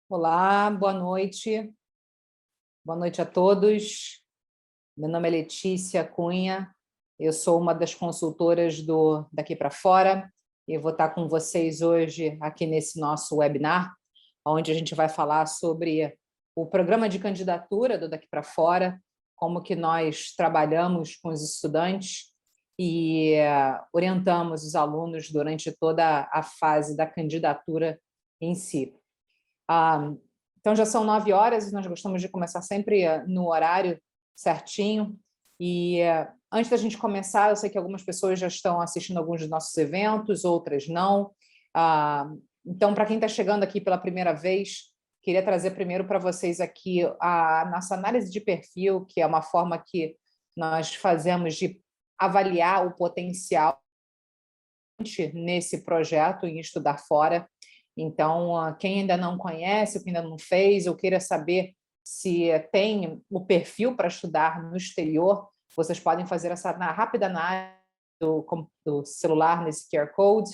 Olá, boa noite. Boa noite a todos. Meu nome é Letícia Cunha, eu sou uma das consultoras do Daqui para Fora e eu vou estar com vocês hoje aqui nesse nosso webinar, onde a gente vai falar sobre o programa de candidatura do Daqui para Fora, como que nós trabalhamos com os estudantes e orientamos os alunos durante toda a fase da candidatura em si. Então, já são 9 horas e nós gostamos de começar sempre no horário certinho. E antes da gente começar, eu sei que algumas pessoas já estão assistindo alguns dos nossos eventos, outras não. Então, para quem está chegando aqui pela primeira vez, queria trazer primeiro para vocês aqui a nossa análise de perfil, que é uma forma que nós fazemos de avaliar o potencial nesse projeto em estudar fora. Então, quem ainda não conhece, quem ainda não fez, ou queira saber se tem o perfil para estudar no exterior, vocês podem fazer essa rápida análise do celular nesse QR Code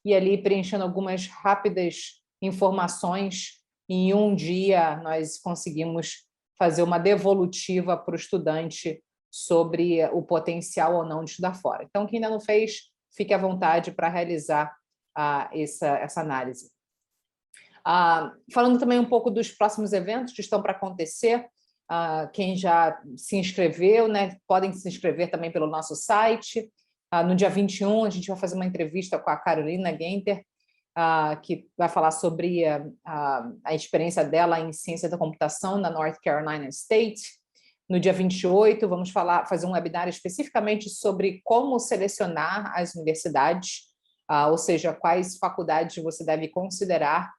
e ali preenchendo algumas rápidas informações. Em um dia, nós conseguimos fazer uma devolutiva para o estudante sobre o potencial ou não de estudar fora. Então, quem ainda não fez, fique à vontade para realizar essa análise. Falando também um pouco dos próximos eventos que estão para acontecer, quem já se inscreveu, né, podem se inscrever também pelo nosso site. No dia 21, a gente vai fazer uma entrevista com a Carolina Guenter, que vai falar sobre a experiência dela em ciência da computação na North Carolina State. No dia 28, vamos fazer um webinar especificamente sobre como selecionar as universidades, ou seja, quais faculdades você deve considerar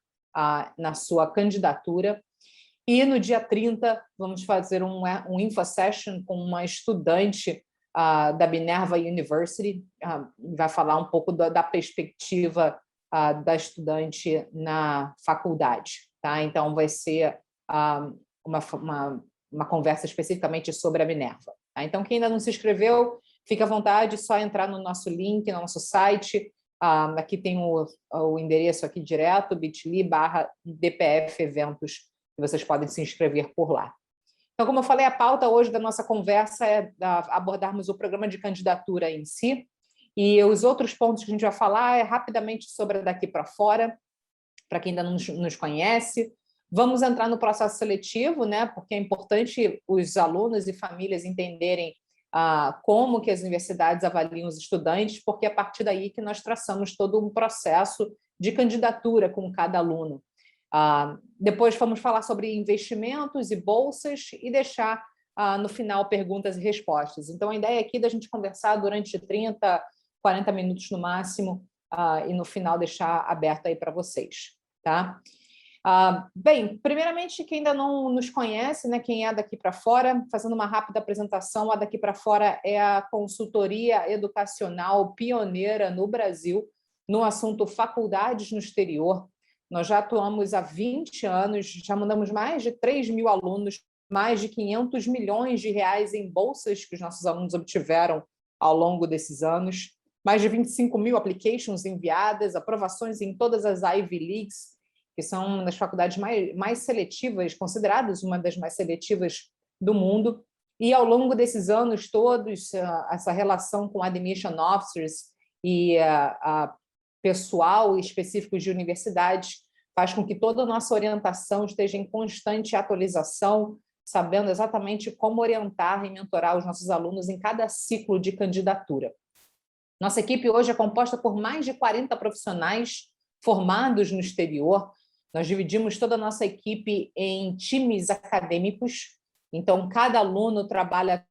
na sua candidatura. E no dia 30, vamos fazer um info session com uma estudante da Minerva University, vai falar um pouco da perspectiva da estudante na faculdade. Tá? Então, vai ser uma conversa especificamente sobre a Minerva. Tá? Então, quem ainda não se inscreveu, fique à vontade, só entrar no nosso link, no nosso site. Aqui tem o endereço aqui direto, bit.ly/DPF Eventos, que vocês podem se inscrever por lá. Então, como eu falei, a pauta hoje da nossa conversa é abordarmos o programa de candidatura em si, e os outros pontos que a gente vai falar é rapidamente sobre Daqui para Fora, para quem ainda não nos conhece. Vamos entrar no processo seletivo, né? Porque é importante os alunos e famílias entenderem como que as universidades avaliam os estudantes, porque é a partir daí que nós traçamos todo um processo de candidatura com cada aluno. Depois vamos falar sobre investimentos e bolsas e deixar, no final, perguntas e respostas. Então, a ideia aqui é da gente conversar durante 30, 40 minutos no máximo, e no final deixar aberto aí para vocês. Tá? Bem, primeiramente, quem ainda não nos conhece, né, quem é Daqui para Fora, fazendo uma rápida apresentação, a Daqui para Fora é a consultoria educacional pioneira no Brasil no assunto faculdades no exterior. Nós já atuamos há 20 anos, já mandamos mais de 3 mil alunos, mais de 500 milhões de reais em bolsas que os nossos alunos obtiveram ao longo desses anos, mais de 25 mil applications enviadas, aprovações em todas as Ivy Leagues, que são uma das faculdades mais seletivas, consideradas uma das mais seletivas do mundo. E, ao longo desses anos todos, essa relação com admission officers e pessoal específico de universidades faz com que toda a nossa orientação esteja em constante atualização, sabendo exatamente como orientar e mentorar os nossos alunos em cada ciclo de candidatura. Nossa equipe hoje é composta por mais de 40 profissionais formados no exterior. Nós dividimos toda a nossa equipe em times acadêmicos, então cada aluno trabalha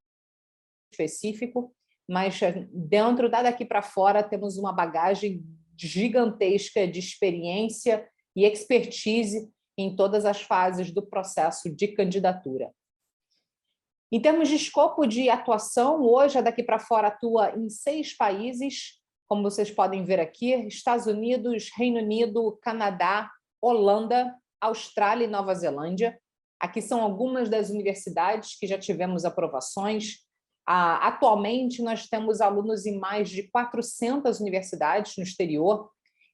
específico, mas dentro Daqui para Fora temos uma bagagem gigantesca de experiência e expertise em todas as fases do processo de candidatura. Em termos de escopo de atuação, hoje a Daqui para Fora atua em 6 países, como vocês podem ver aqui: Estados Unidos, Reino Unido, Canadá, Holanda, Austrália e Nova Zelândia. Aqui são algumas das universidades que já tivemos aprovações. Atualmente, nós temos alunos em mais de 400 universidades no exterior.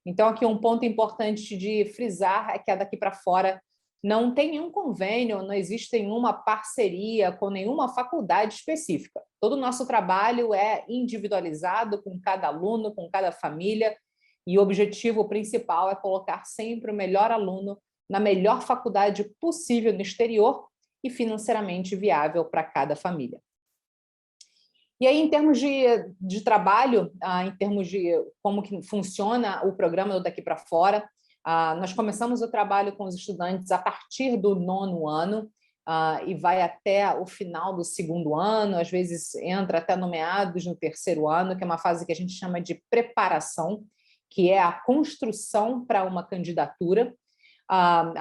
Então, aqui um ponto importante de frisar é que a Daqui para Fora não tem nenhum convênio, não existe nenhuma parceria com nenhuma faculdade específica. Todo o nosso trabalho é individualizado com cada aluno, com cada família, e o objetivo principal é colocar sempre o melhor aluno na melhor faculdade possível no exterior e financeiramente viável para cada família. E aí, em termos de trabalho, em termos de como que funciona o programa do Daqui para Fora, nós começamos o trabalho com os estudantes a partir do 9º ano e vai até o final do 2º ano, às vezes entra até no meados no 3º ano, que é uma fase que a gente chama de preparação, que é a construção para uma candidatura,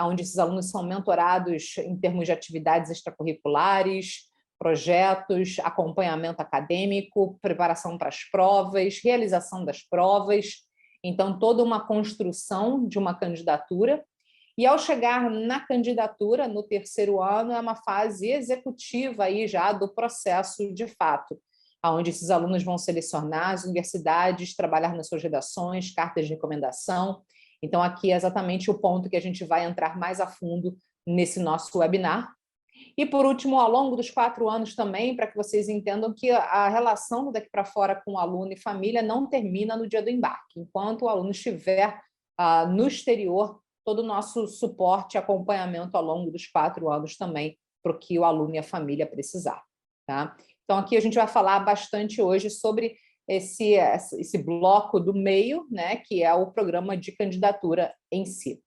onde esses alunos são mentorados em termos de atividades extracurriculares, projetos, acompanhamento acadêmico, preparação para as provas, realização das provas, então toda uma construção de uma candidatura. E ao chegar na candidatura, no 3º ano, é uma fase executiva aí já do processo de fato, onde esses alunos vão selecionar as universidades, trabalhar nas suas redações, cartas de recomendação. Então aqui é exatamente o ponto que a gente vai entrar mais a fundo nesse nosso webinar. E, por último, ao longo dos 4 anos também, para que vocês entendam que a relação do Daqui para Fora com o aluno e família não termina no dia do embarque. Enquanto o aluno estiver no exterior, todo o nosso suporte e acompanhamento ao longo dos 4 anos também, para o que o aluno e a família precisar. Tá? Então, aqui a gente vai falar bastante hoje sobre esse bloco do meio, né, que é o programa de candidatura em si.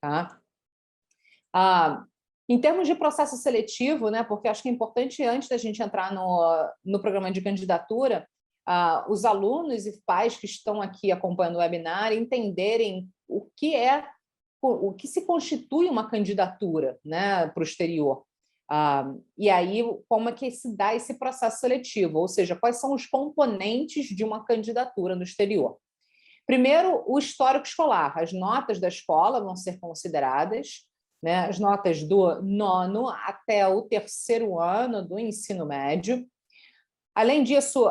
Tá? Em termos de processo seletivo, né, porque acho que é importante, antes da gente entrar no programa de candidatura, os alunos e pais que estão aqui acompanhando o webinar entenderem o que se constitui uma candidatura, né, para o exterior. E aí, como é que se dá esse processo seletivo, ou seja, quais são os componentes de uma candidatura no exterior. Primeiro, o histórico escolar. As notas da escola vão ser consideradas, né, as notas do 9º até o 3º ano do ensino médio. Além disso,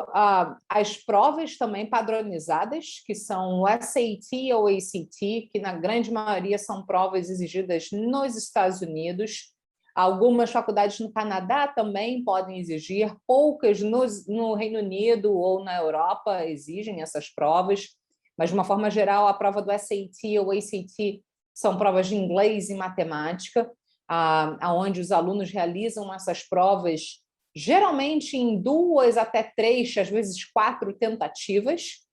as provas também padronizadas, que são o SAT ou ACT, que na grande maioria são provas exigidas nos Estados Unidos. Algumas faculdades no Canadá também podem exigir, poucas no Reino Unido ou na Europa exigem essas provas, mas de uma forma geral a prova do SAT ou ACT são provas de inglês e matemática, onde os alunos realizam essas provas geralmente em 2 até 3, às vezes 4 tentativas,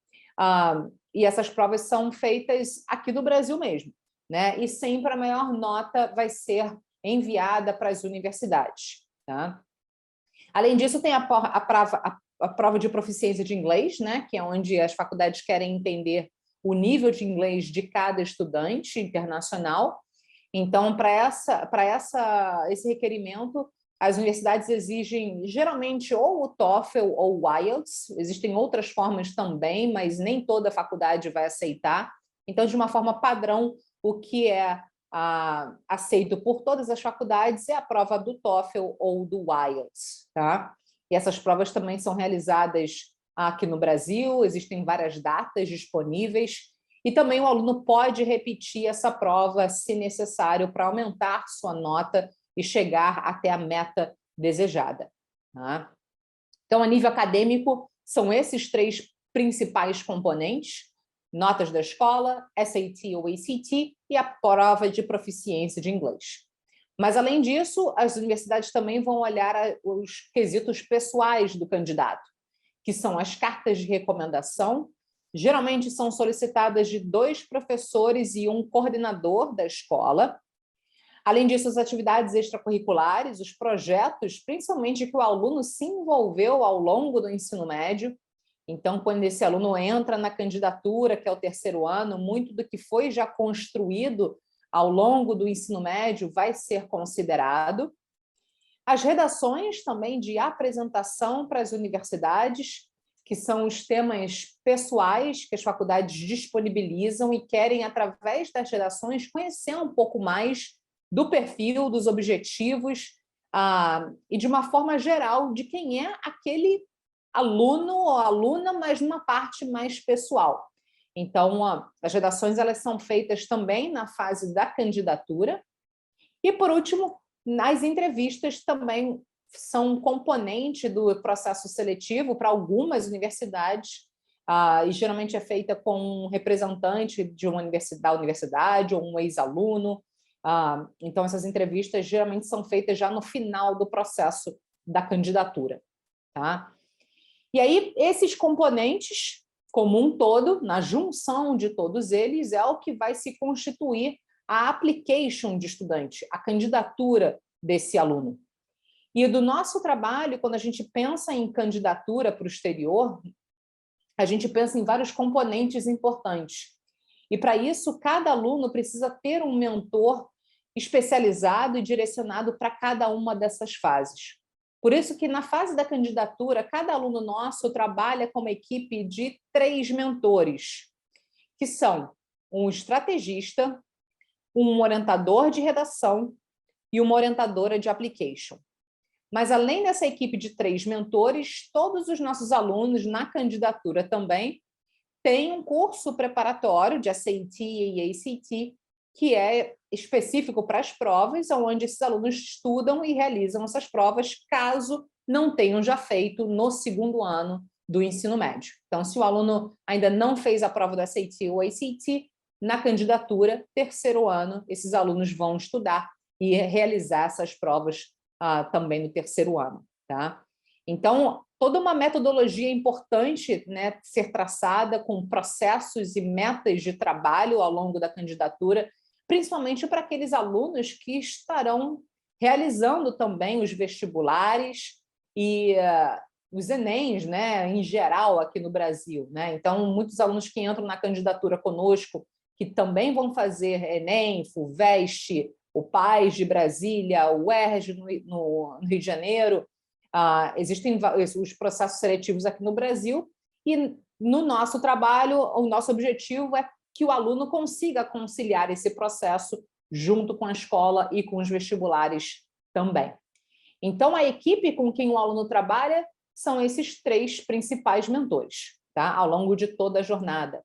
e essas provas são feitas aqui do Brasil mesmo, né? E sempre a maior nota vai ser enviada para as universidades. Tá? Além disso, tem a prova de proficiência de inglês, né? Que é onde as faculdades querem entender o nível de inglês de cada estudante internacional. Então, para esse requerimento, as universidades exigem geralmente ou o TOEFL ou o IELTS, existem outras formas também, mas nem toda faculdade vai aceitar. Então, de uma forma padrão, o que é aceito por todas as faculdades é a prova do TOEFL ou do IELTS. Tá? E essas provas também são realizadas aqui no Brasil, existem várias datas disponíveis, e também o aluno pode repetir essa prova, se necessário, para aumentar sua nota e chegar até a meta desejada. Tá? Então, a nível acadêmico, são esses 3 principais componentes: notas da escola, SAT ou ACT e a prova de proficiência de inglês. Mas, além disso, as universidades também vão olhar os quesitos pessoais do candidato, que são as cartas de recomendação. Geralmente são solicitadas de 2 professores e um coordenador da escola. Além disso, as atividades extracurriculares, os projetos, principalmente que o aluno se envolveu ao longo do ensino médio. Então, quando esse aluno entra na candidatura, que é o 3º ano, muito do que foi já construído ao longo do ensino médio vai ser considerado. As redações também de apresentação para as universidades, que são os temas pessoais que as faculdades disponibilizam e querem, através das redações, conhecer um pouco mais do perfil, dos objetivos e, de uma forma geral, de quem é aquele aluno ou aluna, mas numa parte mais pessoal. Então, as redações elas são feitas também na fase da candidatura, E, por último, as entrevistas também são um componente do processo seletivo para algumas universidades, e geralmente é feita com um representante de uma da universidade ou um ex-aluno. Então, essas entrevistas geralmente são feitas já no final do processo da candidatura. Tá? E aí, esses componentes, como um todo, na junção de todos eles, é o que vai se constituir a application de estudante, a candidatura desse aluno. E do nosso trabalho, quando a gente pensa em candidatura para o exterior, a gente pensa em vários componentes importantes. E, para isso, cada aluno precisa ter um mentor especializado e direcionado para cada uma dessas fases. Por isso que, na fase da candidatura, cada aluno nosso trabalha com uma equipe de 3 mentores, que são um estrategista, um orientador de redação e uma orientadora de application. Mas, além dessa equipe de 3 mentores, todos os nossos alunos, na candidatura também, têm um curso preparatório de SAT e ACT, que é específico para as provas, onde esses alunos estudam e realizam essas provas, caso não tenham já feito no 2º ano do ensino médio. Então, se o aluno ainda não fez a prova do SAT ou ACT, na candidatura, 3º ano, esses alunos vão estudar e realizar essas provas também no 3º ano. Tá? Então, toda uma metodologia importante, né, ser traçada com processos e metas de trabalho ao longo da candidatura, principalmente para aqueles alunos que estarão realizando também os vestibulares e os Enems, né, em geral, aqui no Brasil. Né? Então, muitos alunos que entram na candidatura conosco, que também vão fazer Enem, FUVEST, o PAS de Brasília, o UERJ no Rio de Janeiro, existem os processos seletivos aqui no Brasil, e no nosso trabalho, o nosso objetivo é que o aluno consiga conciliar esse processo junto com a escola e com os vestibulares também. Então, a equipe com quem o aluno trabalha são esses 3 principais mentores, tá? Ao longo de toda a jornada.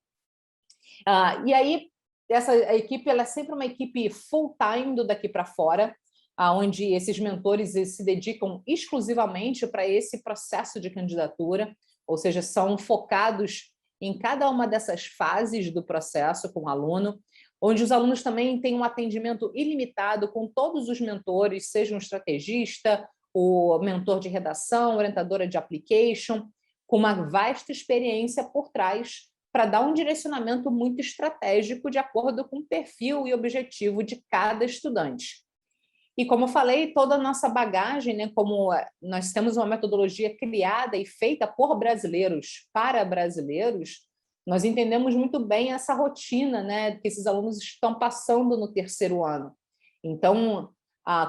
E aí, a equipe ela é sempre uma equipe full-time do daqui para fora, onde esses mentores se dedicam exclusivamente para esse processo de candidatura, ou seja, são focados em cada uma dessas fases do processo com o aluno, onde os alunos também têm um atendimento ilimitado com todos os mentores, seja um estrategista, o mentor de redação, orientadora de application, com uma vasta experiência por trás para dar um direcionamento muito estratégico de acordo com o perfil e objetivo de cada estudante. E, como eu falei, toda a nossa bagagem, né, como nós temos uma metodologia criada e feita por brasileiros para brasileiros, nós entendemos muito bem essa rotina, né, que esses alunos estão passando no 3º ano. Então,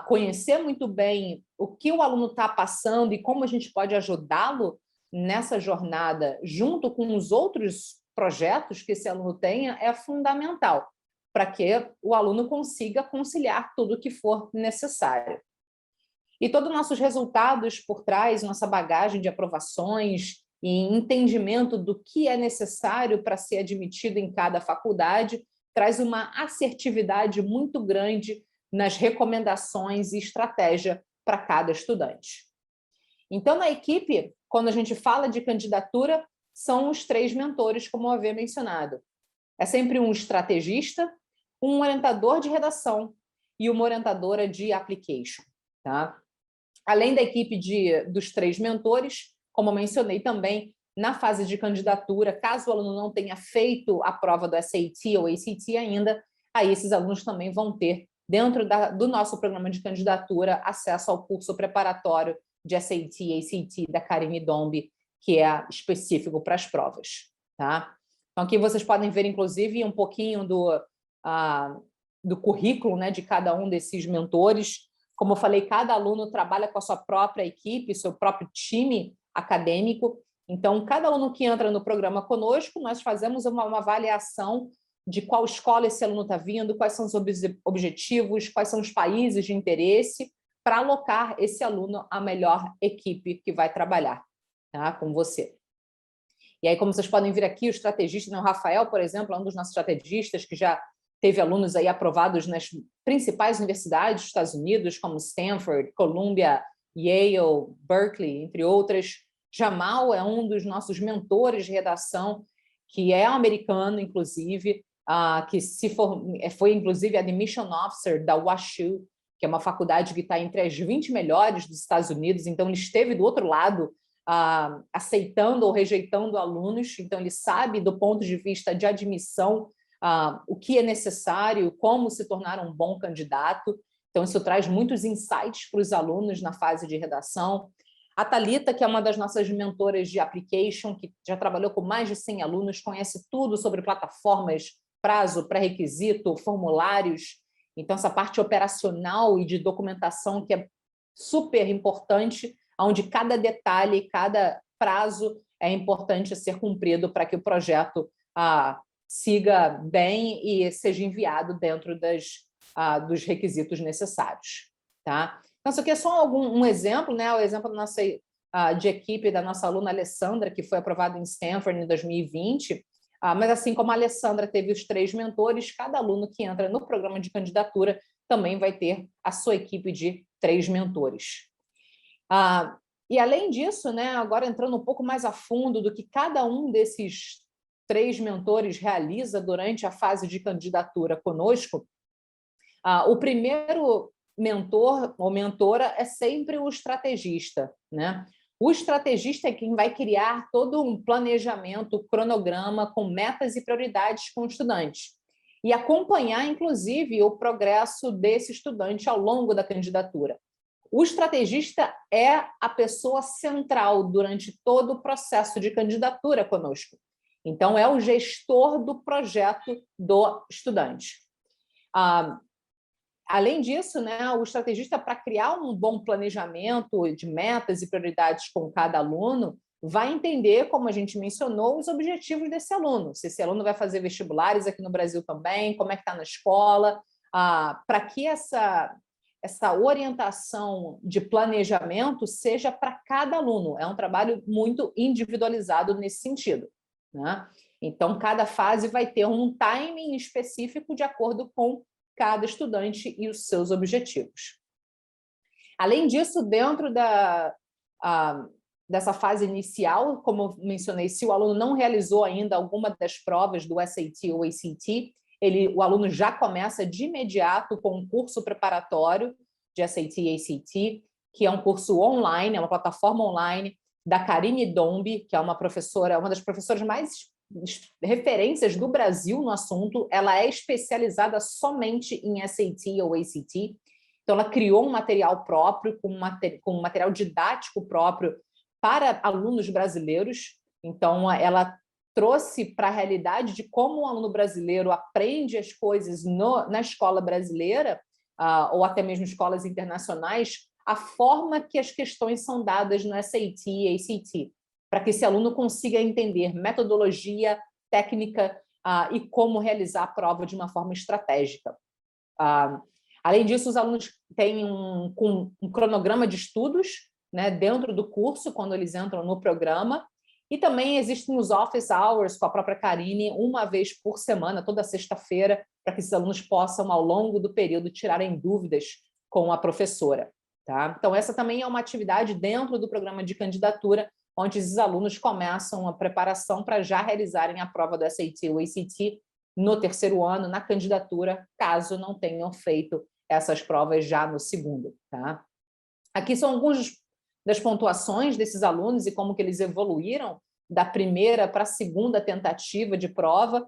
conhecer muito bem o que o aluno está passando e como a gente pode ajudá-lo nessa jornada, junto com os outros projetos que esse aluno tenha, é fundamental para que o aluno consiga conciliar tudo o que for necessário. E todos os nossos resultados por trás, nossa bagagem de aprovações e entendimento do que é necessário para ser admitido em cada faculdade, traz uma assertividade muito grande nas recomendações e estratégia para cada estudante. Então, na equipe, quando a gente fala de candidatura, são os 3 mentores, como eu havia mencionado. É sempre um estrategista, um orientador de redação e uma orientadora de application. Tá? Além da equipe dos 3 mentores, como eu mencionei também, na fase de candidatura, caso o aluno não tenha feito a prova do SAT ou ACT ainda, aí esses alunos também vão ter, dentro do nosso programa de candidatura, acesso ao curso preparatório de SAT e ACT da Karine Dombe, que é específico para as provas. Tá? Então, aqui vocês podem ver, inclusive, um pouquinho do currículo, né, de cada um desses mentores. Como eu falei, cada aluno trabalha com a sua própria equipe, seu próprio time acadêmico. Então, cada aluno que entra no programa conosco, nós fazemos uma avaliação de qual escola esse aluno está vindo, quais são os objetivos, quais são os países de interesse, para alocar esse aluno à melhor equipe que vai trabalhar, tá, com você. E aí, como vocês podem ver aqui, o estrategista, né, o Rafael, por exemplo, é um dos nossos estrategistas que já teve alunos aí aprovados nas principais universidades dos Estados Unidos, como Stanford, Columbia, Yale, Berkeley, entre outras. Jamal é um dos nossos mentores de redação, que é americano, inclusive, que foi, inclusive, admission officer da WashU, que é uma faculdade que está entre as 20 melhores dos Estados Unidos, então ele esteve do outro lado, aceitando ou rejeitando alunos, então ele sabe, do ponto de vista de admissão, o que é necessário, como se tornar um bom candidato. Então, isso traz muitos insights para os alunos na fase de redação. A Thalita, que é uma das nossas mentoras de application, que já trabalhou com mais de 100 alunos, conhece tudo sobre plataformas, prazo, pré-requisito, formulários. Então, essa parte operacional e de documentação que é super importante, onde cada detalhe, cada prazo é importante ser cumprido para que o projeto siga bem e seja enviado dentro dos requisitos necessários. Tá? Então, isso aqui é só um exemplo, né? O exemplo de equipe da nossa aluna Alessandra, que foi aprovada em Stanford em 2020, mas assim como a Alessandra teve os 3 mentores, cada aluno que entra no programa de candidatura também vai ter a sua equipe de 3 mentores. E além disso, né, agora entrando um pouco mais a fundo do que cada um desses 3 mentores realiza durante a fase de candidatura conosco, o primeiro mentor ou mentora é sempre o estrategista, né? O estrategista é quem vai criar todo um planejamento, cronograma com metas e prioridades com o estudante e acompanhar, inclusive, o progresso desse estudante ao longo da candidatura. O estrategista é a pessoa central durante todo o processo de candidatura conosco. Então, é o gestor do projeto do estudante. Além disso, né, o estrategista, para criar um bom planejamento de metas e prioridades com cada aluno, vai entender, como a gente mencionou, os objetivos desse aluno. Se esse aluno vai fazer vestibulares aqui no Brasil também, como é que está na escola, para que essa orientação de planejamento seja para cada aluno. É um trabalho muito individualizado nesse sentido, né? Então, cada fase vai ter um timing específico de acordo com cada estudante e os seus objetivos. Além disso, dentro dessa fase inicial, como eu mencionei, se o aluno não realizou ainda alguma das provas do SAT ou ACT, o aluno já começa de imediato com um curso preparatório de SAT e ACT, que é um curso online, é uma plataforma online da Karine Dombi, que é uma das professoras mais referências do Brasil no assunto. Ela é especializada somente em SAT ou ACT, então ela criou um material próprio, com um material didático próprio para alunos brasileiros. Então ela trouxe para a realidade de como o aluno brasileiro aprende as coisas na escola brasileira, ou até mesmo escolas internacionais, a forma que as questões são dadas no SAT e ACT, para que esse aluno consiga entender metodologia, técnica e como realizar a prova de uma forma estratégica. Além disso, os alunos têm um cronograma de estudos, né, dentro do curso, quando eles entram no programa, e também existem os office hours com a própria Karine, uma vez por semana, toda sexta-feira, para que esses alunos possam, ao longo do período, tirarem dúvidas com a professora. Tá? Então, essa também é uma atividade dentro do programa de candidatura, onde esses alunos começam a preparação para já realizarem a prova do SAT ou ACT no 3º ano, na candidatura, caso não tenham feito essas provas já no 2º. Tá? Aqui são algumas das pontuações desses alunos e como que eles evoluíram da primeira para a 2ª tentativa de prova.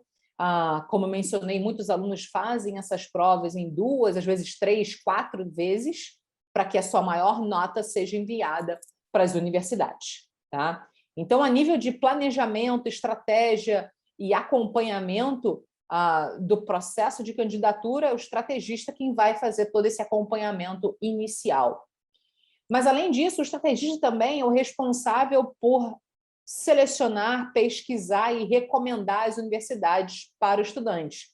Como eu mencionei, muitos alunos fazem essas provas em 2, às vezes 3, 4 vezes, para que a sua maior nota seja enviada para as universidades. Tá? Então, a nível de planejamento, estratégia e acompanhamento do processo de candidatura, é o estrategista quem vai fazer todo esse acompanhamento inicial. Mas, além disso, o estrategista também é o responsável por selecionar, pesquisar e recomendar as universidades para o estudante.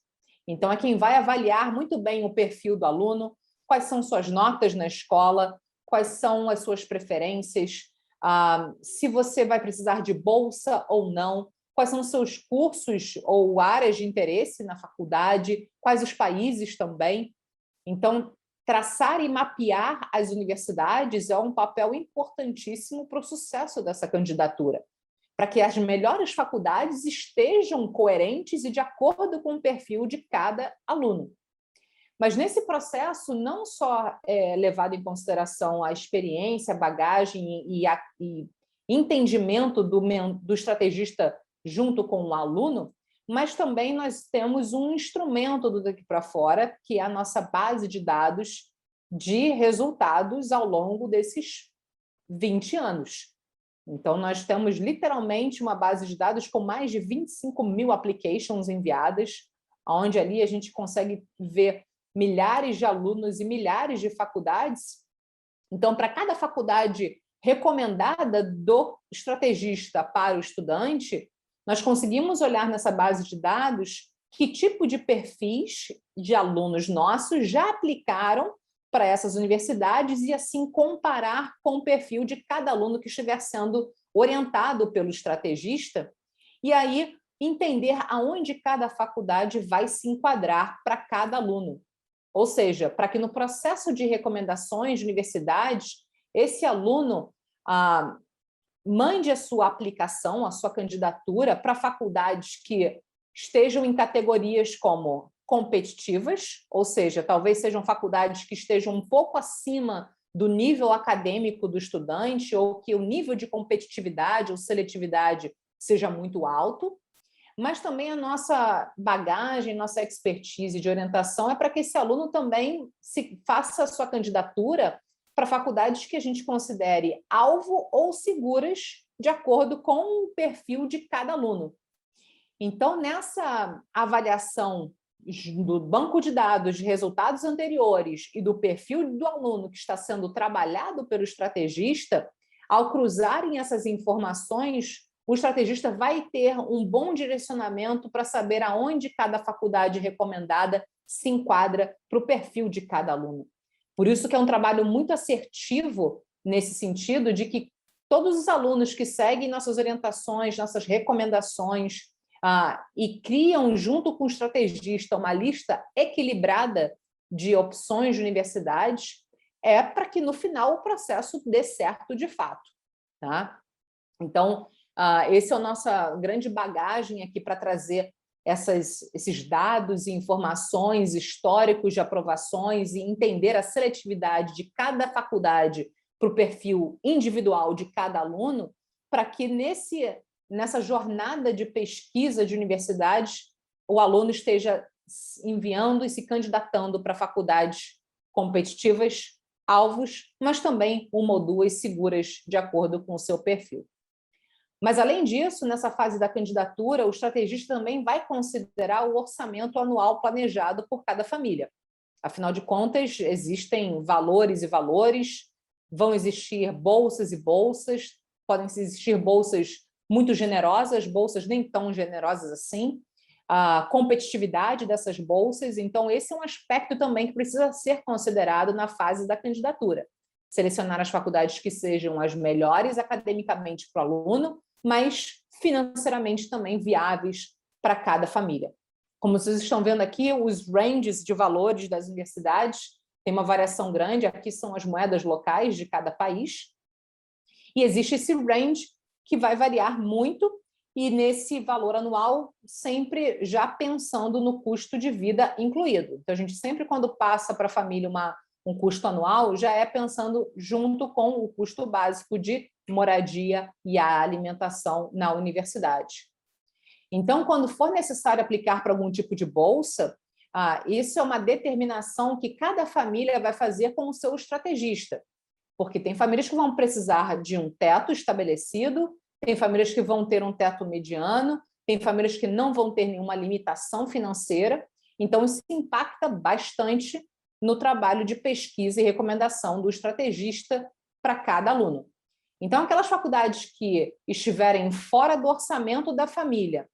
Então, é quem vai avaliar muito bem o perfil do aluno, quais são suas notas na escola, quais são as suas preferências, se você vai precisar de bolsa ou não, quais são os seus cursos ou áreas de interesse na faculdade, quais os países também. Então, traçar e mapear as universidades é um papel importantíssimo para o sucesso dessa candidatura, para que as melhores faculdades estejam coerentes e de acordo com o perfil de cada aluno. Mas nesse processo, não só é levado em consideração a experiência, a bagagem e entendimento do estrategista junto com o aluno, mas também nós temos um instrumento do Daqui para Fora, que é a nossa base de dados de resultados ao longo desses 20 anos. Então, nós temos literalmente uma base de dados com mais de 25 mil applications enviadas, onde ali a gente consegue ver milhares de alunos e milhares de faculdades. Então, para cada faculdade recomendada do estrategista para o estudante, nós conseguimos olhar nessa base de dados que tipo de perfis de alunos nossos já aplicaram para essas universidades e, assim, comparar com o perfil de cada aluno que estiver sendo orientado pelo estrategista e aí entender aonde cada faculdade vai se enquadrar para cada aluno. Ou seja, para que no processo de recomendações de universidades, esse aluno mande a sua aplicação, a sua candidatura para faculdades que estejam em categorias como competitivas, ou seja, talvez sejam faculdades que estejam um pouco acima do nível acadêmico do estudante ou que o nível de competitividade ou seletividade seja muito alto, mas também a nossa bagagem, nossa expertise de orientação é para que esse aluno também faça a sua candidatura para faculdades que a gente considere alvo ou seguras de acordo com o perfil de cada aluno. Então, nessa avaliação do banco de dados de resultados anteriores e do perfil do aluno que está sendo trabalhado pelo estrategista, ao cruzarem essas informações, o estrategista vai ter um bom direcionamento para saber aonde cada faculdade recomendada se enquadra para o perfil de cada aluno. Por isso que é um trabalho muito assertivo nesse sentido de que todos os alunos que seguem nossas orientações, nossas recomendações e criam junto com o estrategista uma lista equilibrada de opções de universidades é para que no final o processo dê certo de fato. Tá? Então, esse é a nossa grande bagagem aqui para trazer esses dados e informações históricos de aprovações e entender a seletividade de cada faculdade para o perfil individual de cada aluno, para que nessa jornada de pesquisa de universidades o aluno esteja enviando e se candidatando para faculdades competitivas, alvos, mas também uma ou duas seguras de acordo com o seu perfil. Mas, além disso, nessa fase da candidatura, o estrategista também vai considerar o orçamento anual planejado por cada família. Afinal de contas, existem valores e valores, vão existir bolsas e bolsas, podem existir bolsas muito generosas, bolsas nem tão generosas assim, a competitividade dessas bolsas. Então, esse é um aspecto também que precisa ser considerado na fase da candidatura. Selecionar as faculdades que sejam as melhores academicamente para o aluno, mas financeiramente também viáveis para cada família. Como vocês estão vendo aqui, os ranges de valores das universidades têm uma variação grande, aqui são as moedas locais de cada país, e existe esse range que vai variar muito, e nesse valor anual, sempre já pensando no custo de vida incluído. Então, a gente sempre, quando passa para a família um custo anual, já é pensando junto com o custo básico de moradia e a alimentação na universidade. Então, quando for necessário aplicar para algum tipo de bolsa, isso é uma determinação que cada família vai fazer com o seu estrategista, porque tem famílias que vão precisar de um teto estabelecido, tem famílias que vão ter um teto mediano, tem famílias que não vão ter nenhuma limitação financeira, então isso impacta bastante no trabalho de pesquisa e recomendação do estrategista para cada aluno. Então, aquelas faculdades que estiverem fora do orçamento da família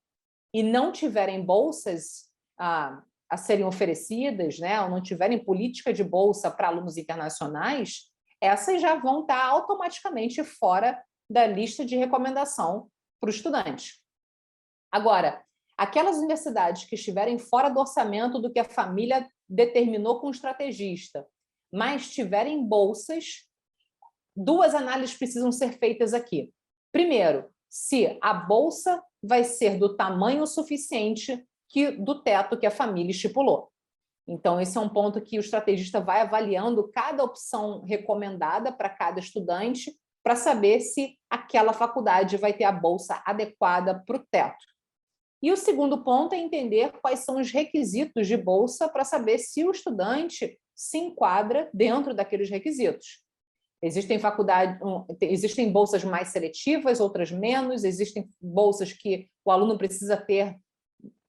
e não tiverem bolsas a serem oferecidas, né, ou não tiverem política de bolsa para alunos internacionais, essas já vão estar automaticamente fora da lista de recomendação para o estudante. Agora, aquelas universidades que estiverem fora do orçamento do que a família determinou com o estrategista, mas tiverem bolsas, duas análises precisam ser feitas aqui. Primeiro, se a bolsa vai ser do tamanho suficiente do teto que a família estipulou. Então, esse é um ponto que o estrategista vai avaliando cada opção recomendada para cada estudante para saber se aquela faculdade vai ter a bolsa adequada para o teto. E o segundo ponto é entender quais são os requisitos de bolsa para saber se o estudante se enquadra dentro daqueles requisitos. Existem bolsas mais seletivas, outras menos, existem bolsas que o aluno precisa ter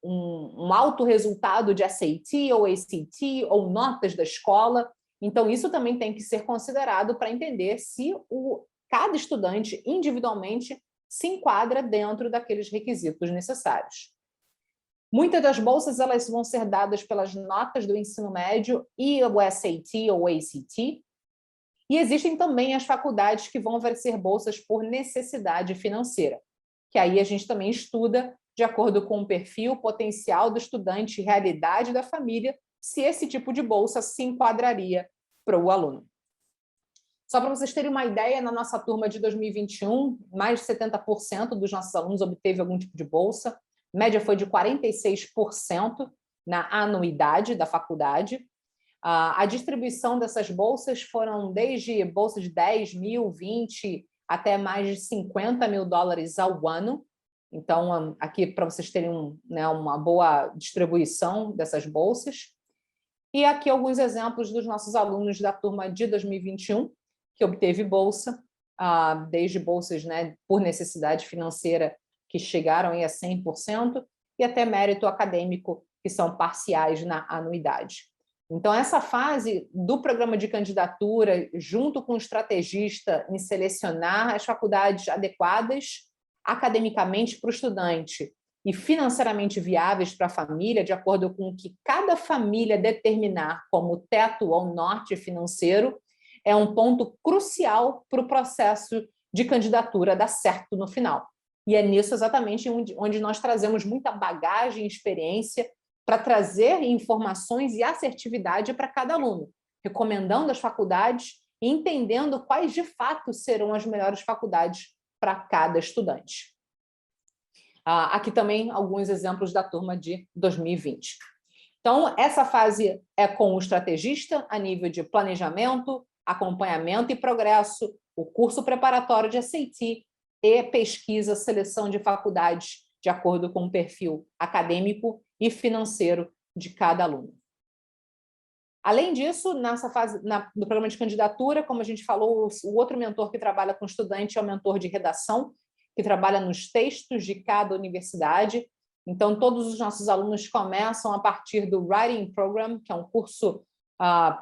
um alto resultado de SAT ou ACT ou notas da escola. Então, isso também tem que ser considerado para entender se cada estudante individualmente se enquadra dentro daqueles requisitos necessários. Muitas das bolsas elas vão ser dadas pelas notas do ensino médio e o SAT ou ACT. E existem também as faculdades que vão oferecer bolsas por necessidade financeira, que aí a gente também estuda de acordo com o perfil potencial do estudante e realidade da família, se esse tipo de bolsa se enquadraria para o aluno. Só para vocês terem uma ideia, na nossa turma de 2021, mais de 70% dos nossos alunos obteve algum tipo de bolsa, a média foi de 46% na anuidade da faculdade. A distribuição dessas bolsas foram desde bolsas de 10 mil, 20, até mais de 50 mil dólares ao ano. Então, aqui para vocês terem uma boa distribuição dessas bolsas. E aqui alguns exemplos dos nossos alunos da turma de 2021, que obteve bolsa, desde bolsas por necessidade financeira, que chegaram aí a 100%, e até mérito acadêmico, que são parciais na anuidade. Então, essa fase do programa de candidatura, junto com o estrategista em selecionar as faculdades adequadas academicamente para o estudante e financeiramente viáveis para a família, de acordo com o que cada família determinar como teto ou norte financeiro, é um ponto crucial para o processo de candidatura dar certo no final. E é nisso exatamente onde nós trazemos muita bagagem e experiência para trazer informações e assertividade para cada aluno, recomendando as faculdades e entendendo quais de fato serão as melhores faculdades para cada estudante. Aqui também alguns exemplos da turma de 2020. Então, essa fase é com o estrategista a nível de planejamento, acompanhamento e progresso, o curso preparatório de SAT e pesquisa, seleção de faculdades de acordo com o perfil acadêmico e financeiro de cada aluno. Além disso, nessa fase, no programa de candidatura, como a gente falou, o outro mentor que trabalha com estudante é o mentor de redação, que trabalha nos textos de cada universidade. Então, todos os nossos alunos começam a partir do Writing Program, que é um curso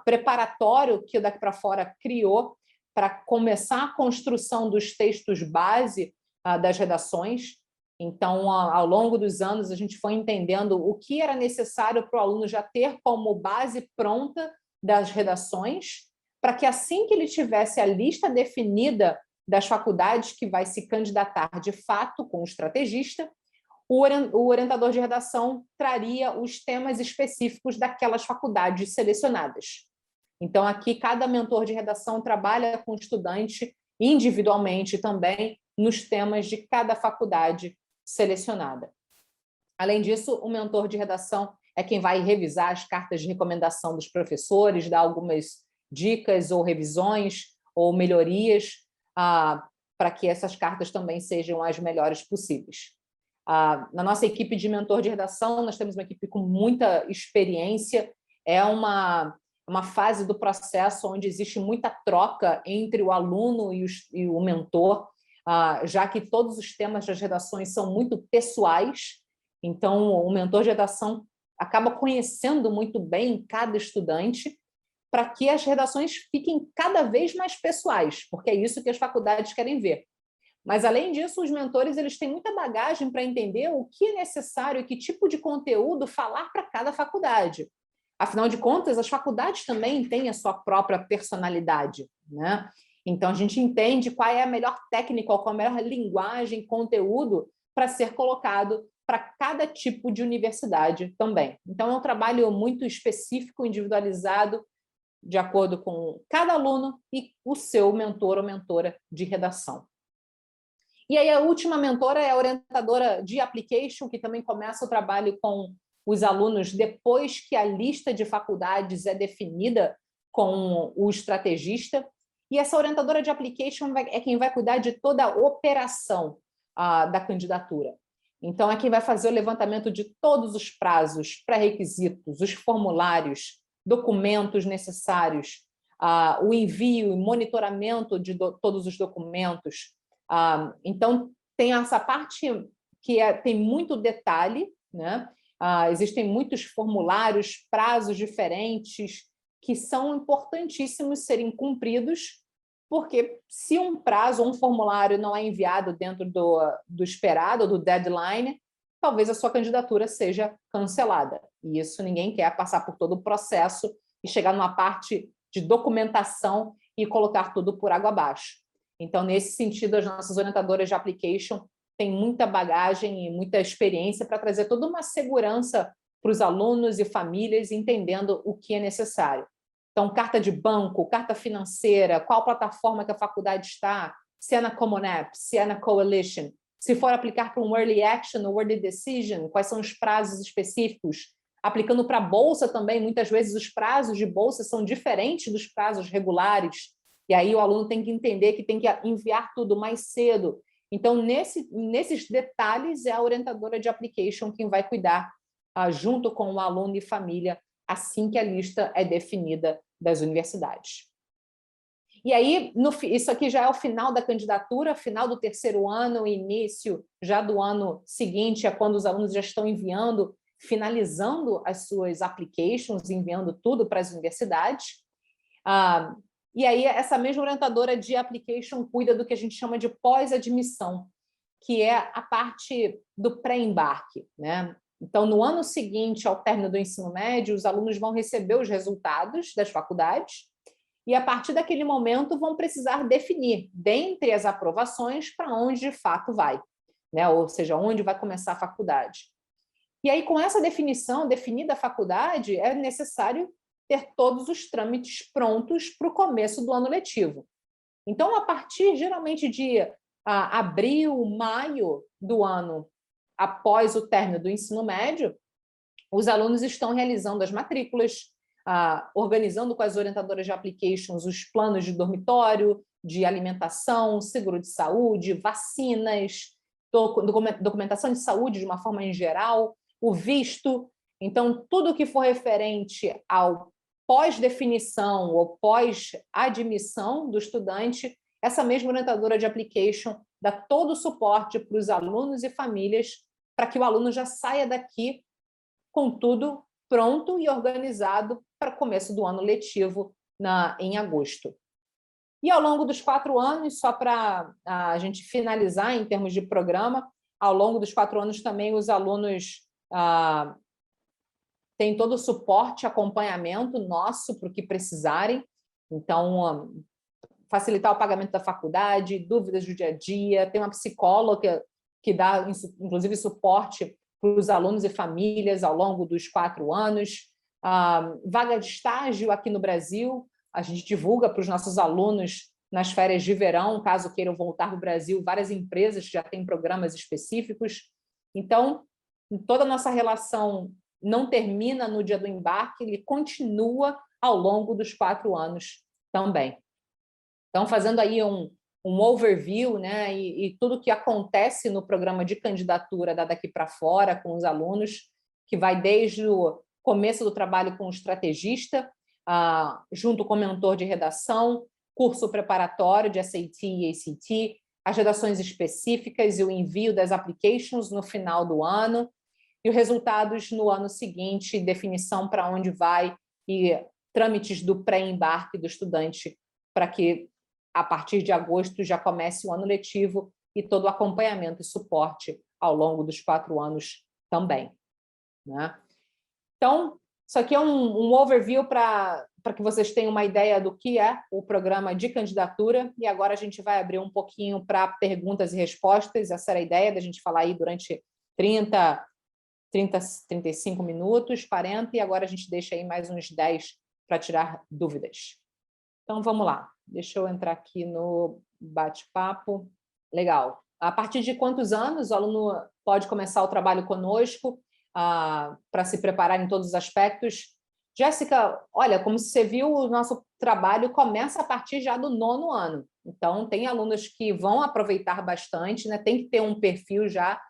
preparatório que o Daqui para Fora criou para começar a construção dos textos base das redações. Então, ao longo dos anos, a gente foi entendendo o que era necessário para o aluno já ter como base pronta das redações, para que assim que ele tivesse a lista definida das faculdades que vai se candidatar de fato com o estrategista, o orientador de redação traria os temas específicos daquelas faculdades selecionadas. Então, aqui, cada mentor de redação trabalha com o estudante individualmente também nos temas de cada faculdade selecionada. Além disso, o mentor de redação é quem vai revisar as cartas de recomendação dos professores, dar algumas dicas ou revisões ou melhorias para que essas cartas também sejam as melhores possíveis. Na nossa equipe de mentor de redação, nós temos uma equipe com muita experiência, é uma fase do processo onde existe muita troca entre o aluno e o mentor, já que todos os temas das redações são muito pessoais, então o mentor de redação acaba conhecendo muito bem cada estudante para que as redações fiquem cada vez mais pessoais, porque é isso que as faculdades querem ver. Mas, além disso, os mentores eles têm muita bagagem para entender o que é necessário e que tipo de conteúdo falar para cada faculdade. Afinal de contas, as faculdades também têm a sua própria personalidade, né? Então, a gente entende qual é a melhor técnica, qual é a melhor linguagem, conteúdo para ser colocado para cada tipo de universidade também. Então, é um trabalho muito específico, individualizado, de acordo com cada aluno e o seu mentor ou mentora de redação. E aí a última mentora é a orientadora de application, que também começa o trabalho com os alunos depois que a lista de faculdades é definida com o estrategista. E essa orientadora de application é quem vai cuidar de toda a operação da candidatura. Então, é quem vai fazer o levantamento de todos os prazos, pré-requisitos, os formulários, documentos necessários, o envio e monitoramento de todos os documentos. Então, tem essa parte que tem muito detalhe, né? Existem muitos formulários, prazos diferentes, que são importantíssimos serem cumpridos, porque se um prazo ou um formulário não é enviado dentro do esperado, do deadline, talvez a sua candidatura seja cancelada. E isso ninguém quer, passar por todo o processo e chegar numa parte de documentação e colocar tudo por água abaixo. Então, nesse sentido, as nossas orientadoras de application têm muita bagagem e muita experiência para trazer toda uma segurança para os alunos e famílias, entendendo o que é necessário. Então, carta de banco, carta financeira, qual plataforma que a faculdade está, se é na Common App, se é na Coalition, se for aplicar para um Early Action ou Early Decision, quais são os prazos específicos. Aplicando para a bolsa também, muitas vezes os prazos de bolsa são diferentes dos prazos regulares, e aí o aluno tem que entender que tem que enviar tudo mais cedo. Então, nesses detalhes, é a orientadora de application quem vai cuidar, junto com o aluno e família, assim que a lista é definida das universidades. E aí, isso aqui já é o final da candidatura, final do terceiro ano, início já do ano seguinte, é quando os alunos já estão enviando, finalizando as suas applications, enviando tudo para as universidades. E aí, essa mesma orientadora de application cuida do que a gente chama de pós-admissão, que é a parte do pré-embarque, né? Então, no ano seguinte ao término do ensino médio, os alunos vão receber os resultados das faculdades e, a partir daquele momento, vão precisar definir, dentre as aprovações, para onde de fato vai, né? Ou seja, onde vai começar a faculdade. E aí, com essa definição, definida a faculdade, é necessário ter todos os trâmites prontos para o começo do ano letivo. Então, a partir, geralmente, de abril, maio do ano após o término do ensino médio, os alunos estão realizando as matrículas, organizando com as orientadoras de applications os planos de dormitório, de alimentação, seguro de saúde, vacinas, documentação de saúde de uma forma em geral, o visto. Então, tudo que for referente ao pós-definição ou pós-admissão do estudante, essa mesma orientadora de application dá todo o suporte para os alunos e famílias para que o aluno já saia daqui com tudo pronto e organizado para o começo do ano letivo em agosto. E ao longo dos 4 anos, só para a gente finalizar em termos de programa, ao longo dos 4 anos também os alunos têm todo o suporte, acompanhamento nosso para o que precisarem. Então, facilitar o pagamento da faculdade, dúvidas do dia a dia, tem uma psicóloga que dá, inclusive, suporte para os alunos e famílias ao longo dos 4 anos. Vaga de estágio aqui no Brasil, a gente divulga para os nossos alunos nas férias de verão, caso queiram voltar para o Brasil, várias empresas já têm programas específicos. Então, toda a nossa relação não termina no dia do embarque, ele continua ao longo dos 4 anos também. Então, fazendo aí um overview, né, e tudo que acontece no programa de candidatura daqui para fora com os alunos, que vai desde o começo do trabalho com o estrategista, junto com o mentor de redação, curso preparatório de SAT e ACT, as redações específicas e o envio das applications no final do ano, e os resultados no ano seguinte, definição para onde vai e trâmites do pré-embarque do estudante para que, a partir de agosto, já comece o ano letivo e todo o acompanhamento e suporte ao longo dos 4 anos também, né? Então, isso aqui é um overview para que vocês tenham uma ideia do que é o programa de candidatura, e agora a gente vai abrir um pouquinho para perguntas e respostas. Essa era a ideia da gente falar aí durante 30, 35 minutos, 40, e agora a gente deixa aí mais uns 10 para tirar dúvidas. Então, vamos lá. Deixa eu entrar aqui no bate-papo. Legal. A partir de quantos anos o aluno pode começar o trabalho conosco para se preparar em todos os aspectos? Jéssica, olha, como você viu, o nosso trabalho começa a partir já do 9º ano. Então, tem alunos que vão aproveitar bastante, né? Tem que ter um perfil já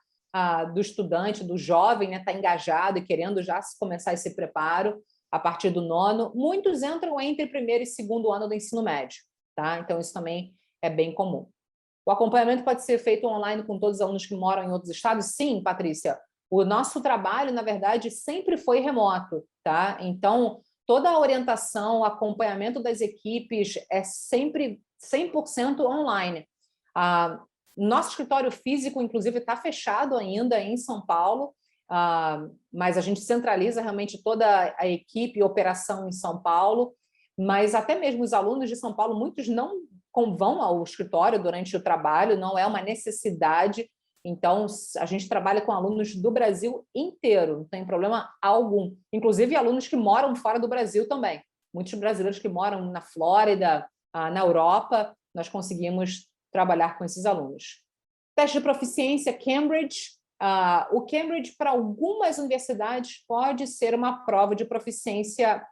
do estudante, do jovem, né? Tá engajado e querendo já começar esse preparo a partir do 9º. Muitos entram entre 1º e 2º ano do ensino médio, tá? Então, isso também é bem comum. O acompanhamento pode ser feito online com todos os alunos que moram em outros estados? Sim, Patrícia. O nosso trabalho, na verdade, sempre foi remoto, tá? Então, toda a orientação, o acompanhamento das equipes é sempre 100% online. Nosso escritório físico, inclusive, está fechado ainda em São Paulo, mas a gente centraliza realmente toda a equipe e operação em São Paulo, mas até mesmo os alunos de São Paulo, muitos não vão ao escritório durante o trabalho, não é uma necessidade. Então, a gente trabalha com alunos do Brasil inteiro, não tem problema algum. Inclusive, alunos que moram fora do Brasil também. Muitos brasileiros que moram na Flórida, na Europa, nós conseguimos trabalhar com esses alunos. Teste de proficiência, Cambridge. O Cambridge, para algumas universidades, pode ser uma prova de proficiência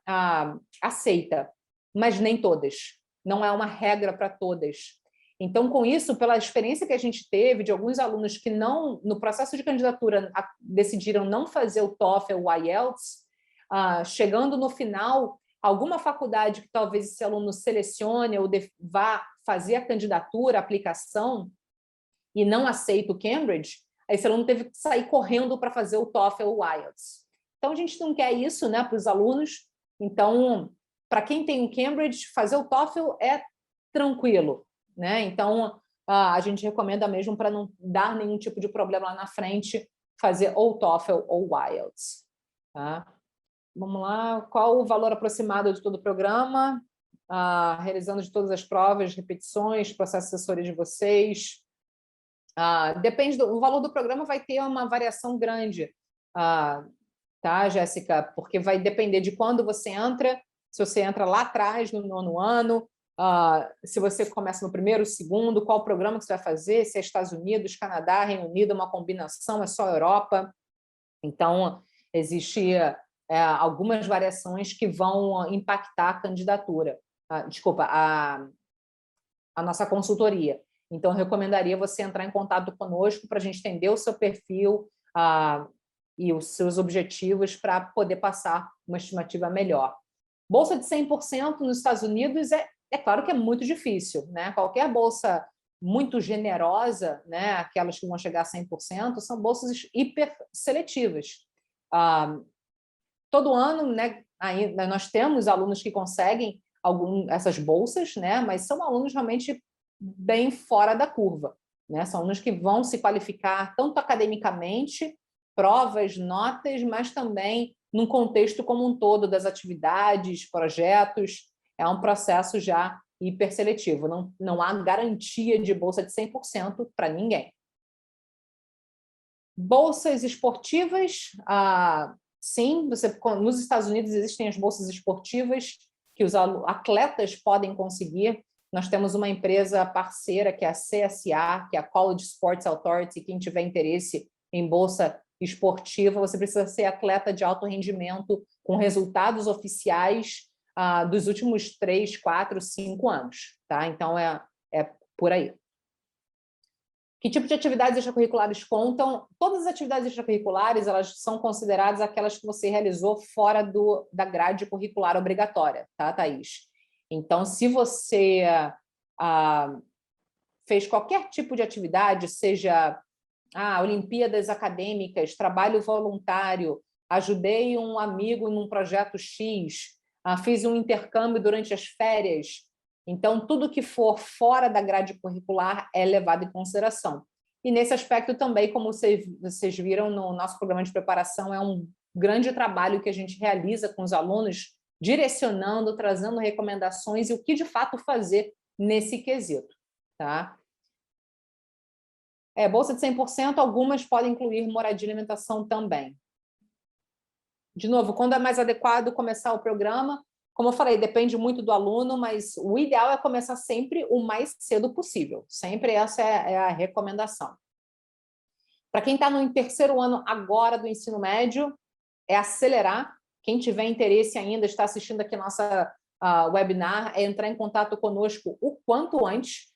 aceita, mas nem todas. Não é uma regra para todas. Então, com isso, pela experiência que a gente teve de alguns alunos que não, no processo de candidatura, decidiram não fazer o TOEFL ou o IELTS, chegando no final, alguma faculdade que talvez esse aluno selecione ou vá fazer a candidatura, a aplicação, e não aceita o Cambridge, esse aluno teve que sair correndo para fazer o TOEFL ou o IELTS. Então, a gente não quer isso, né, para os alunos. Então, para quem tem o Cambridge, fazer o TOEFL é tranquilo, né? Então, a gente recomenda mesmo para não dar nenhum tipo de problema lá na frente, fazer ou o TOEFL ou o IELTS. Tá? Vamos lá. Qual o valor aproximado de todo o programa? Realizando de todas as provas, repetições, processo de assessoria de vocês. Depende o valor do programa vai ter uma variação grande, tá, Jéssica? Porque vai depender de quando você entra, se você entra lá atrás, no 9º ano, se você começa no 1º, 2º, qual programa que você vai fazer, se é Estados Unidos, Canadá, Reino Unido, uma combinação, é só Europa. Então, existe algumas variações que vão impactar a candidatura, desculpa, a nossa consultoria. Então, eu recomendaria você entrar em contato conosco para a gente entender o seu perfil e os seus objetivos para poder passar uma estimativa melhor. Bolsa de 100% nos Estados Unidos é claro que é muito difícil, né? Qualquer bolsa muito generosa, né? Aquelas que vão chegar a 100%, são bolsas hiper seletivas. Todo ano, né, nós temos alunos que conseguem essas bolsas, né? Mas são alunos realmente bem fora da curva, né? São alunos que vão se qualificar tanto academicamente, provas, notas, mas também num contexto como um todo das atividades, projetos. É um processo já hiperseletivo, não há garantia de bolsa de 100% para ninguém. Bolsas esportivas, sim, nos Estados Unidos existem as bolsas esportivas que os atletas podem conseguir. Nós temos uma empresa parceira, que é a CSA, que é a College Sports Authority. Quem tiver interesse em bolsa esportiva, você precisa ser atleta de alto rendimento com resultados oficiais dos últimos 3, 4, 5 anos. Tá? Então, é por aí. Que tipo de atividades extracurriculares contam? Todas as atividades extracurriculares, elas são consideradas aquelas que você realizou fora da grade curricular obrigatória, tá, Thaís? Então, se você fez qualquer tipo de atividade, seja Olimpíadas acadêmicas, trabalho voluntário, ajudei um amigo num projeto X, fiz um intercâmbio durante as férias, então, tudo que for fora da grade curricular é levado em consideração. E nesse aspecto também, como vocês viram no nosso programa de preparação, é um grande trabalho que a gente realiza com os alunos, direcionando, trazendo recomendações e o que de fato fazer nesse quesito. Tá? Bolsa de 100%, algumas podem incluir moradia e alimentação também. De novo, quando é mais adequado começar o programa, como eu falei, depende muito do aluno, mas o ideal é começar sempre o mais cedo possível. Sempre essa é a recomendação. Para quem está no terceiro ano agora do ensino médio, é acelerar. Quem tiver interesse ainda, está assistindo aqui a nossa webinar, é entrar em contato conosco o quanto antes,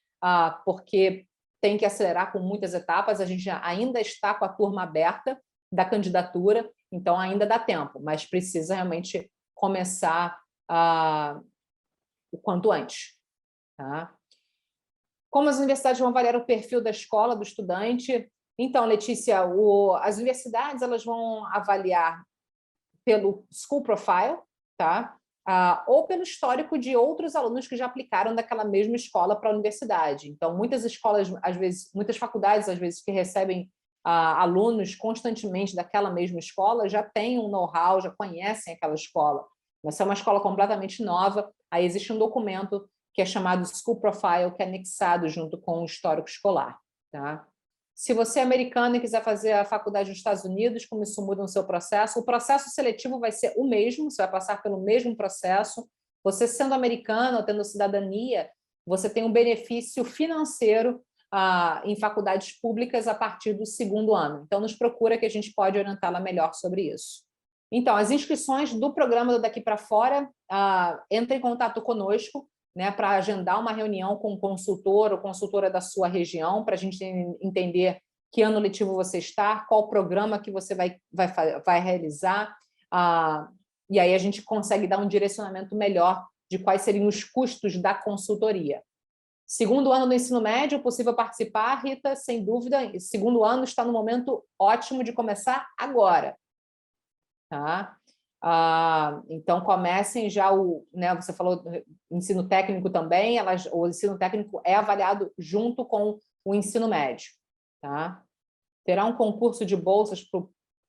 porque tem que acelerar com muitas etapas. A gente ainda está com a turma aberta da candidatura, então ainda dá tempo, mas precisa realmente começar o quanto antes. Tá? Como as universidades vão avaliar o perfil da escola, do estudante? Então, Letícia, as universidades elas vão avaliar pelo School Profile, tá? Ou pelo histórico de outros alunos que já aplicaram daquela mesma escola para a universidade. Então, muitas escolas, às vezes, muitas faculdades, às vezes, que recebem alunos constantemente daquela mesma escola, já têm um know-how, já conhecem aquela escola. Mas se é uma escola completamente nova, aí existe um documento que é chamado School Profile, que é anexado junto com o histórico escolar. Tá? Se você é americano e quiser fazer a faculdade nos Estados Unidos, como isso muda no seu processo, o processo seletivo vai ser o mesmo, você vai passar pelo mesmo processo. Você sendo americano ou tendo cidadania, você tem um benefício financeiro em faculdades públicas a partir do segundo ano. Então, nos procura que a gente pode orientá-la melhor sobre isso. Então, as inscrições do programa do Daqui para Fora, entre em contato conosco, né, para agendar uma reunião com o consultor ou consultora da sua região, para a gente entender que ano letivo você está, qual programa que você vai realizar, e aí a gente consegue dar um direcionamento melhor de quais seriam os custos da consultoria. Segundo ano do ensino médio, possível participar, Rita, sem dúvida. Segundo ano está no momento ótimo de começar agora. Tá? Então, comecem já né, você falou ensino técnico também, o ensino técnico é avaliado junto com o ensino médio. Tá? Terá um concurso de bolsas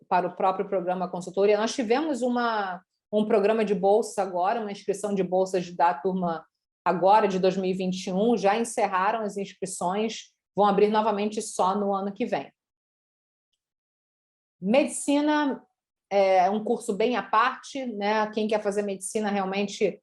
para o próprio programa consultoria. Nós tivemos um programa de bolsa agora, uma inscrição de bolsas da turma agora de 2021, já encerraram as inscrições, vão abrir novamente só no ano que vem. Medicina é um curso bem à parte, né? Quem quer fazer medicina realmente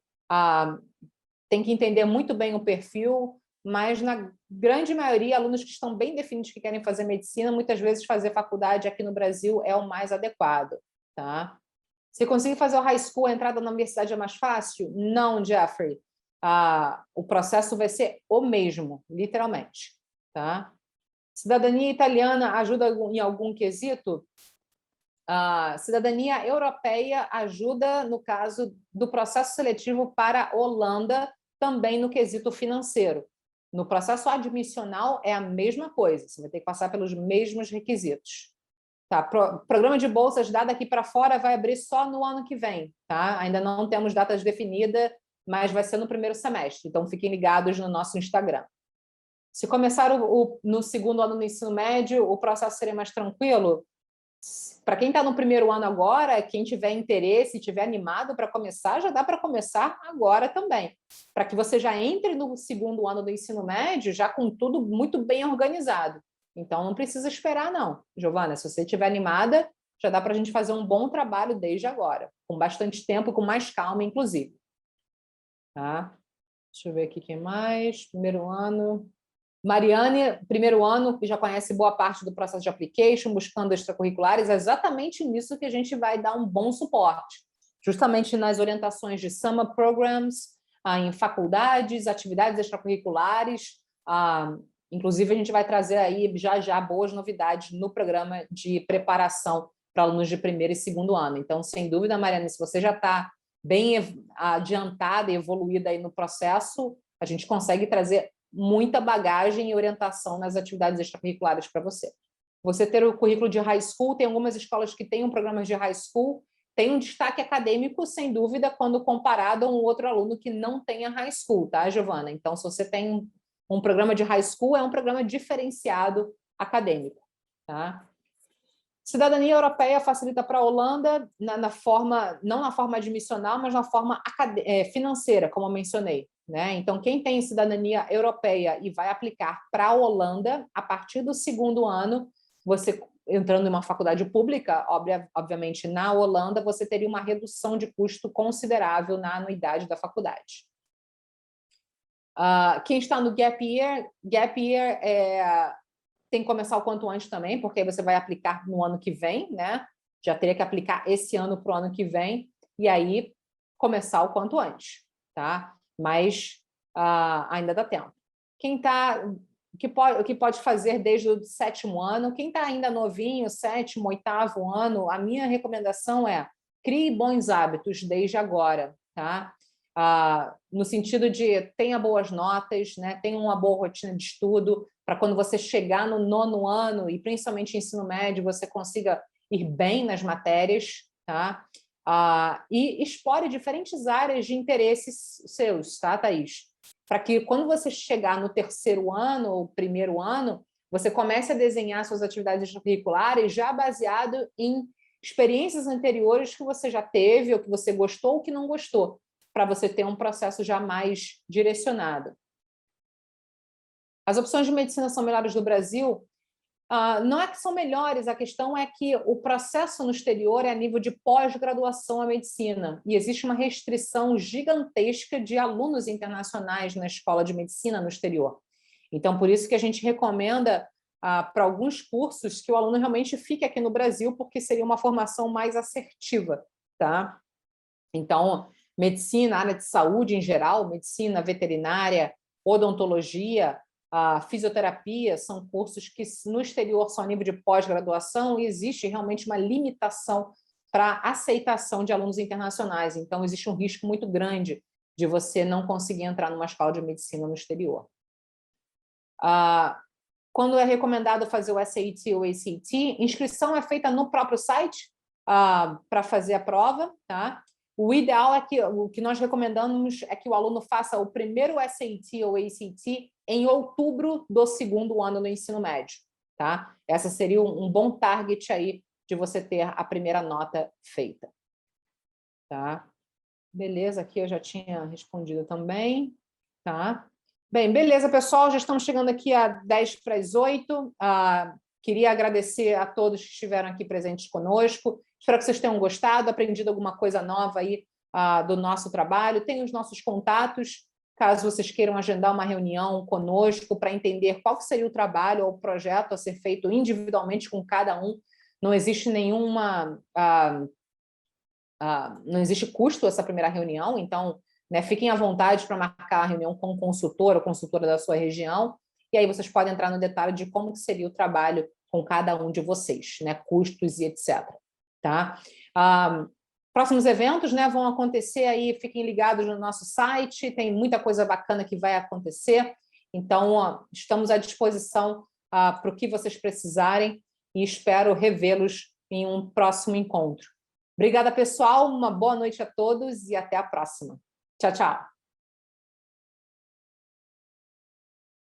tem que entender muito bem o perfil, mas na grande maioria, alunos que estão bem definidos que querem fazer medicina, muitas vezes fazer faculdade aqui no Brasil é o mais adequado. Tá? Se conseguir fazer o high school, a entrada na universidade é mais fácil? Não, Jeffrey. O processo vai ser o mesmo, literalmente. Tá? Cidadania italiana ajuda em algum quesito? A cidadania europeia ajuda no caso do processo seletivo para a Holanda, também no quesito financeiro. No processo admissional é a mesma coisa, você vai ter que passar pelos mesmos requisitos. Tá? Programa de bolsas dado aqui para fora vai abrir só no ano que vem. Tá? Ainda não temos datas definidas, mas vai ser no primeiro semestre, então fiquem ligados no nosso Instagram. Se começar no segundo ano do ensino médio, o processo seria mais tranquilo? Para quem está no primeiro ano agora, quem tiver interesse, estiver animado para começar, já dá para começar agora também. Para que você já entre no segundo ano do ensino médio, já com tudo muito bem organizado. Então, não precisa esperar, não. Giovana, se você estiver animada, já dá para a gente fazer um bom trabalho desde agora, com bastante tempo, com mais calma, inclusive. Tá? Deixa eu ver aqui quem mais. Primeiro ano... Mariane, primeiro ano, que já conhece boa parte do processo de application, buscando extracurriculares, é exatamente nisso que a gente vai dar um bom suporte. Justamente nas orientações de summer programs, em faculdades, atividades extracurriculares. Inclusive, a gente vai trazer aí já boas novidades no programa de preparação para alunos de primeiro e segundo ano. Então, sem dúvida, Mariane, se você já está bem adiantada e evoluída aí no processo, a gente consegue trazer muita bagagem e orientação nas atividades extracurriculares para você. Você ter o currículo de high school, tem algumas escolas que têm um programa de high school, tem um destaque acadêmico, sem dúvida, quando comparado a um outro aluno que não tenha high school, tá, Giovana? Então, se você tem um programa de high school, é um programa diferenciado acadêmico, tá? Cidadania europeia facilita para a Holanda não na forma admissional, mas na forma financeira, como eu mencionei. né? Então, quem tem cidadania europeia e vai aplicar para a Holanda, a partir do segundo ano, você entrando em uma faculdade pública, obviamente na Holanda, você teria uma redução de custo considerável na anuidade da faculdade. Quem está no Gap Year tem que começar o quanto antes também, porque aí você vai aplicar no ano que vem, né? Já teria que aplicar esse ano para o ano que vem, e aí começar o quanto antes, tá? Mas ainda dá tempo. Quem está... O que pode fazer desde o 7º ano, quem está ainda novinho, 7º, 8º ano, a minha recomendação é crie bons hábitos desde agora, tá? No sentido de tenha boas notas, né? Tenha uma boa rotina de estudo, para quando você chegar no 9º ano, e principalmente ensino médio, você consiga ir bem nas matérias, tá? E explore diferentes áreas de interesses seus, tá, Thaís? Para que quando você chegar no 3º ano ou 1º ano, você comece a desenhar suas atividades extracurriculares já baseado em experiências anteriores que você já teve, ou que você gostou ou que não gostou, para você ter um processo já mais direcionado. As opções de medicina são melhores do Brasil? Não é que são melhores, a questão é que o processo no exterior é a nível de pós-graduação à medicina, e existe uma restrição gigantesca de alunos internacionais na escola de medicina no exterior. Então, por isso que a gente recomenda para alguns cursos que o aluno realmente fique aqui no Brasil, porque seria uma formação mais assertiva, tá? Então, medicina, área de saúde em geral, medicina veterinária, odontologia, a fisioterapia, são cursos que no exterior são a nível de pós-graduação e existe realmente uma limitação para aceitação de alunos internacionais. Então, existe um risco muito grande de você não conseguir entrar numa escola de medicina no exterior. Quando é recomendado fazer o SAT ou ACT, inscrição é feita no próprio site para fazer a prova, tá? O ideal é que o que nós recomendamos é que o aluno faça o primeiro SAT ou ACT em outubro do 2º ano do ensino médio, tá? Essa seria um bom target aí de você ter a primeira nota feita, tá? Beleza, aqui eu já tinha respondido também, tá? Bem, beleza, pessoal, já estamos chegando aqui a 7:50. Queria agradecer a todos que estiveram aqui presentes conosco. Espero que vocês tenham gostado, aprendido alguma coisa nova aí do nosso trabalho. Tem os nossos contatos, caso vocês queiram agendar uma reunião conosco para entender qual que seria o trabalho ou o projeto a ser feito individualmente com cada um. Não existe não existe custo essa primeira reunião, então, né, fiquem à vontade para marcar a reunião com o consultor ou consultora da sua região, e aí vocês podem entrar no detalhe de como que seria o trabalho com cada um de vocês, né, custos e etc. Tá? Próximos eventos, né, vão acontecer aí, fiquem ligados no nosso site, tem muita coisa bacana que vai acontecer, então estamos à disposição para o que vocês precisarem e espero revê-los em um próximo encontro. Obrigada, pessoal, uma boa noite a todos e até a próxima. Tchau, tchau.